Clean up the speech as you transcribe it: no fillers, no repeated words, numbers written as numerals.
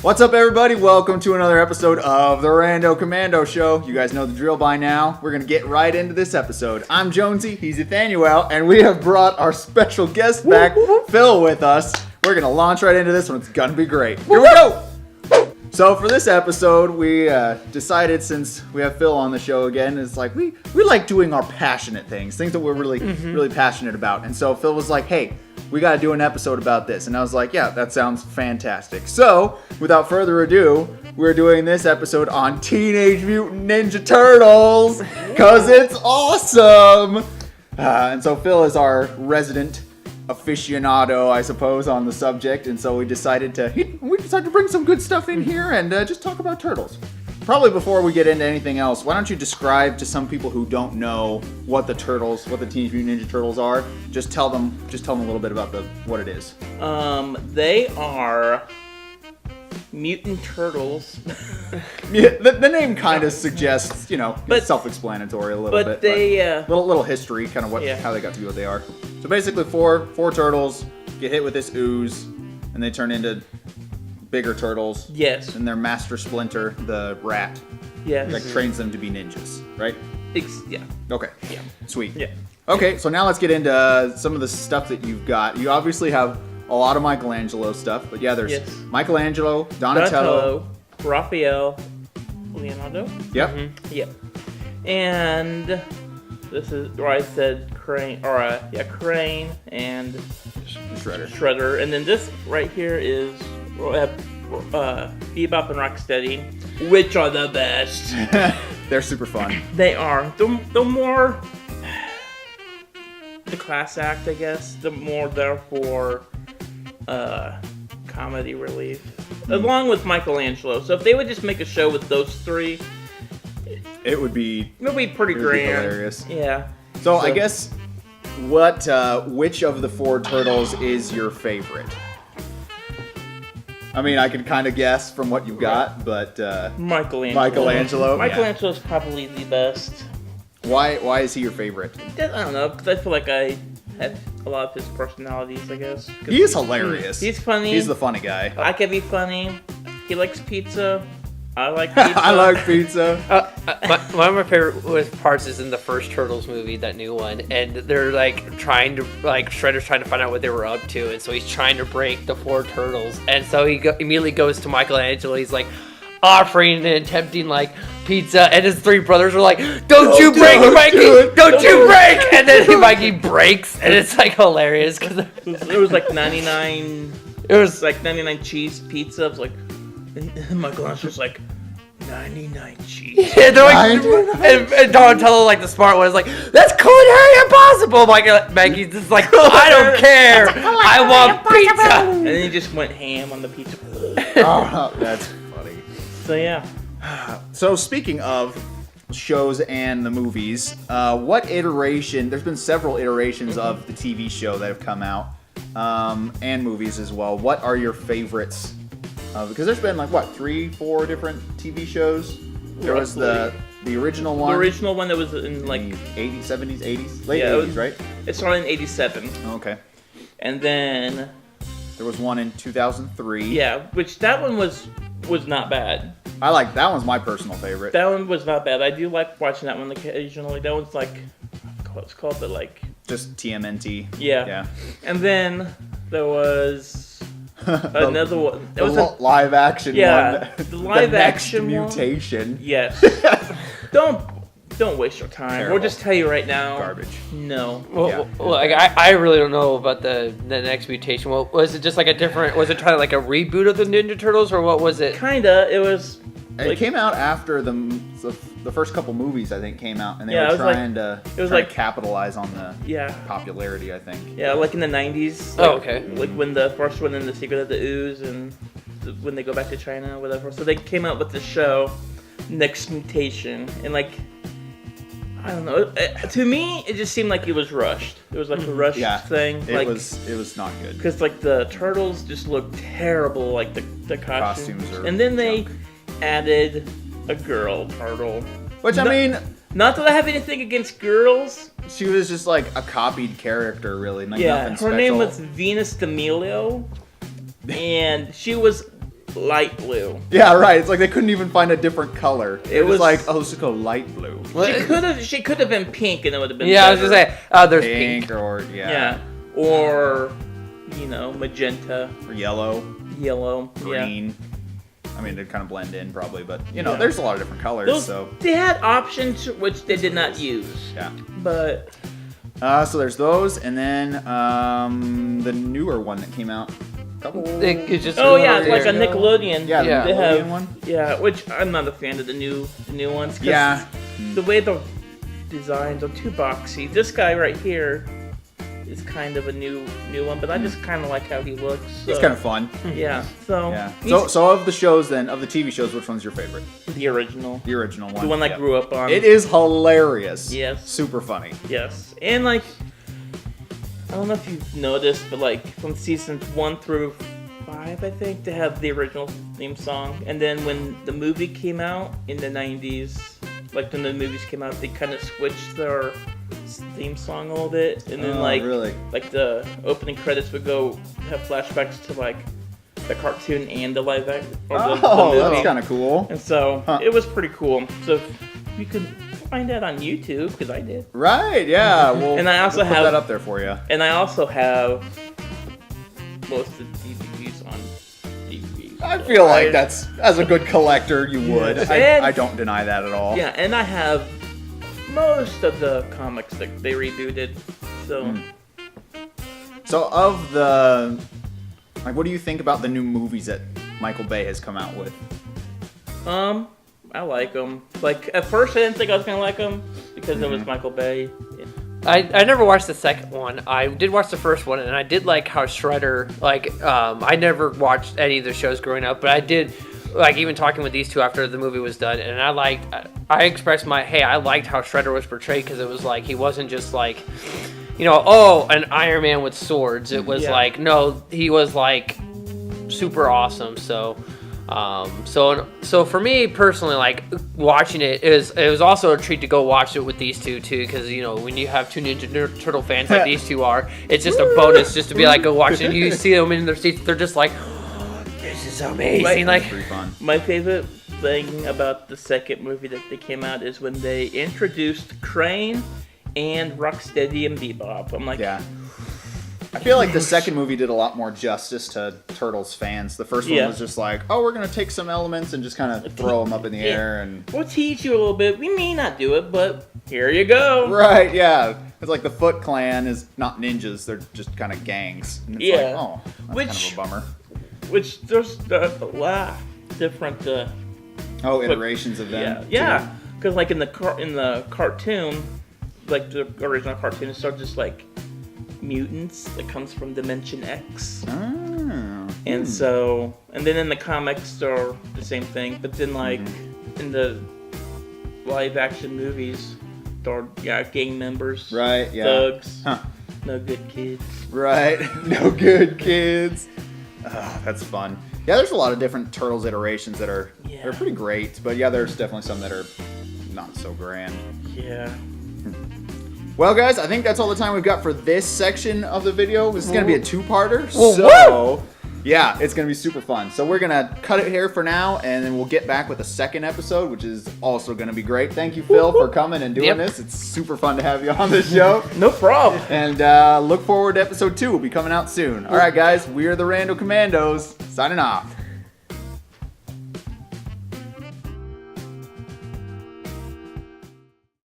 What's up, everybody? Welcome to another episode of the Rando Commando Show. You guys know the drill by now. We're going to get right into this episode. I'm Jonesy, he's Ethanuel, and we have brought our special guest back, Phil, with us. We're going to launch right into this one. It's going to be great. Here we go! So for this episode, we decided, since we have Phil on the show again, it's like we like doing our passionate things that we're really passionate about. And so Phil was like, hey, we got to do an episode about this. And I was like, yeah, that sounds fantastic. So without further ado, we're doing this episode on Teenage Mutant Ninja Turtles because it's awesome. And so Phil is our resident aficionado, I suppose, on the subject, and so we decided to bring some good stuff in here and just talk about turtles. Probably before we get into anything else, why don't you describe to some people who don't know what the Teenage Mutant Ninja Turtles are? Just tell them a little bit about what it is. They are mutant turtles. Yeah, the name kind of suggests, it's self-explanatory a little bit. But little history, kind of how they got to be what they are. So basically, four turtles get hit with this ooze, and they turn into bigger turtles. Yes. And their master Splinter, the rat, trains them to be ninjas, right? Yeah. Okay. Yeah. Sweet. Yeah. Okay, so now let's get into some of the stuff that you've got. You obviously have a lot of Michelangelo stuff, but yeah, there's Michelangelo, Donatello, Raphael, Leonardo. Yep. Mm-hmm. Yep. And this is where I said Crane, Crane and Shredder. And then this right here is Bebop and Rocksteady, which are the best. They're super fun. They are. The more the class act, I guess. The more they're for comedy relief, along with Michelangelo. So if they would just make a show with those three, it would be pretty grand. Hilarious. Yeah. So I guess which of the four turtles is your favorite? I mean, I can kind of guess from what you've got, but Michelangelo. Michelangelo's probably the best. Why is he your favorite? I don't know, because I feel like I have a lot of his personalities, I guess. He is hilarious. He's funny. He's the funny guy. I can be funny. He likes pizza. I like pizza. I like pizza. One of my favorite parts is in the first Turtles movie, that new one, and they're Shredder's trying to find out what they were up to, and so he's trying to break the four turtles, and so he immediately goes to Michelangelo. He's like offering and attempting pizza, and his three brothers are like, "Don't you break, Mikey! Don't you break!" And then Mikey breaks, and it's hilarious because it was 99. It was 99 cheese pizza. It was and Michelangelo's 99 cheese. Yeah, and Donatello, the smart one, is that's culinary impossible. Maggie's just I don't care. I want pizza. And then he just went ham on the pizza. Oh, that's funny. So yeah. So speaking of shows and the movies, what iteration? There's been several iterations of the TV show that have come out, and movies as well. What are your favorites? Because there's been 3-4 different TV shows. There was the original one. The original one that was in 80s, 70s, 80s, late 80s, right? It started in 87. Okay. And then there was one in 2003. Yeah, which that one was not bad. That one's my personal favorite. That one was not bad. I do like watching that one occasionally. That one's what's called the just TMNT. Yeah. Yeah. And then there was another one. It was a live action one. Yeah, the live action mutation. One. Yes. Don't waste your time. Terrible. We'll just tell you right now. Garbage. No. Well, I really don't know about the next mutation. Well, was it just a different? Was it trying to a reboot of the Ninja Turtles, or what was it? Kinda. It was. It came out after the first couple movies, I think, came out, and they were trying to capitalize on the popularity, I think. Yeah, in the 90s. Okay. When the first one in The Secret of the Ooze, and when they go back to China, or whatever. So they came out with the show, Next Mutation, and I don't know. To me, it just seemed like it was rushed. It was a rushed thing. It was not good. Because the turtles just looked terrible, the costumes. are and then junk. They added a girl turtle. Which I mean, not that I have anything against girls. She was just a copied character, really. Nothing her special. name was Venus D'Amelio, and she was light blue. Yeah, right. It's like they couldn't even find a different color. It was was- like, oh, let's just go light blue. She could have been pink, and it would have been. Yeah, I was better. gonna say, oh, there's Pink pink. or Yeah, or magenta, or yellow, yellow, yeah. green. I mean, they'd kind of blend in probably, but Yeah. there's a lot of different colors. Those, So they had options which they did not use. yeah. But So there's those, and then the newer one that came out. It's just it's like a years ago. Nickelodeon. Yeah, the Yeah. They Nickelodeon have one. Yeah, which I'm not a fan of the new ones. 'Cause Yeah. the way the designs are too boxy. This guy right here is kind of a new one, but I just kind of like how he looks. It's so- kind of fun. Yeah. So Yeah. he's So of the shows then, of the TV shows, which one's your favorite? the original, The original one. the one I Yep. grew up on. It is hilarious. Yes. Super funny. Yes, and like I don't know if you've noticed, but like from seasons 1 through 5, I think they have the original theme song, and then when the movie came out in the 90s, like when the movies came out, they kind of switched their theme song a little bit, and then really? like the opening credits would go have flashbacks to like the cartoon and the live act or the movie. That's kind of cool. And so Huh. it was pretty cool. So you can find that on YouTube because I did. Right? Yeah. Well, And I also we'll put have- that up there for you. And I also have most of the DVDs on DVDs. I feel like that's, as a good collector, you would. Yes. I And- don't deny that at all. Yeah, and I have most of the comics that they rebooted. So Hmm. So of the, like, what do you think about the new movies that Michael Bay has come out with? I like them. Like at first I didn't think I was gonna like them because it was Michael Bay. I never watched the second one. I did watch the first one, and I did like how Shredder, I never watched any of the shows growing up, but I did, like, even talking with these two after the movie was done, and I expressed I liked how Shredder was portrayed, because it was like, he wasn't just like, an Iron Man with swords. It was Yeah. like, no, he was like super awesome, so for me personally, like, watching it was also a treat to go watch it with these two too, because when you have two Ninja Turtle fans like these two are, it's just a bonus just to be like, go watch it. You see them in their seats, they're just like, oh, this is amazing. Like, Pretty fun. My favorite thing about the second movie that they came out is when they introduced Crane and Rocksteady and Bebop. I'm like, Yeah. I feel like the second movie did a lot more justice to Turtles fans. The first one Yeah. was just like, oh, we're going to take some elements and just kind of throw them up in the air. And we'll teach you a little bit. We may not do it, but here you go. right, yeah. It's like the Foot Clan is not ninjas. They're just kind of gangs. And it's Yeah. like, oh, that's kind of a bummer. Which there's a lot different. Oh, iterations of them. Yeah. Because like in the cartoon, like the original cartoon, it's sort of just like mutants that comes from Dimension X. Oh. And so, and then in the comics they're the same thing, but then like in the live action movies, they're gang members, Right, yeah. thugs, Huh. no good kids. Right. No good kids. That's fun. Yeah, there's a lot of different Turtles iterations that are Yeah. they're pretty great, but yeah, there's definitely some that are not so grand. Yeah. Well, guys, I think that's all the time we've got for this section of the video. This is going to be a two-parter, Well, so yeah, it's going to be super fun. So we're going to cut it here for now, and then we'll get back with a second episode, which is also going to be great. Thank you, Phil, for coming and doing Yep. this. It's super fun to have you on this show. No problem. And look forward to episode 2. We'll be coming out soon. All right, guys, we are the Rando Commandos, signing off.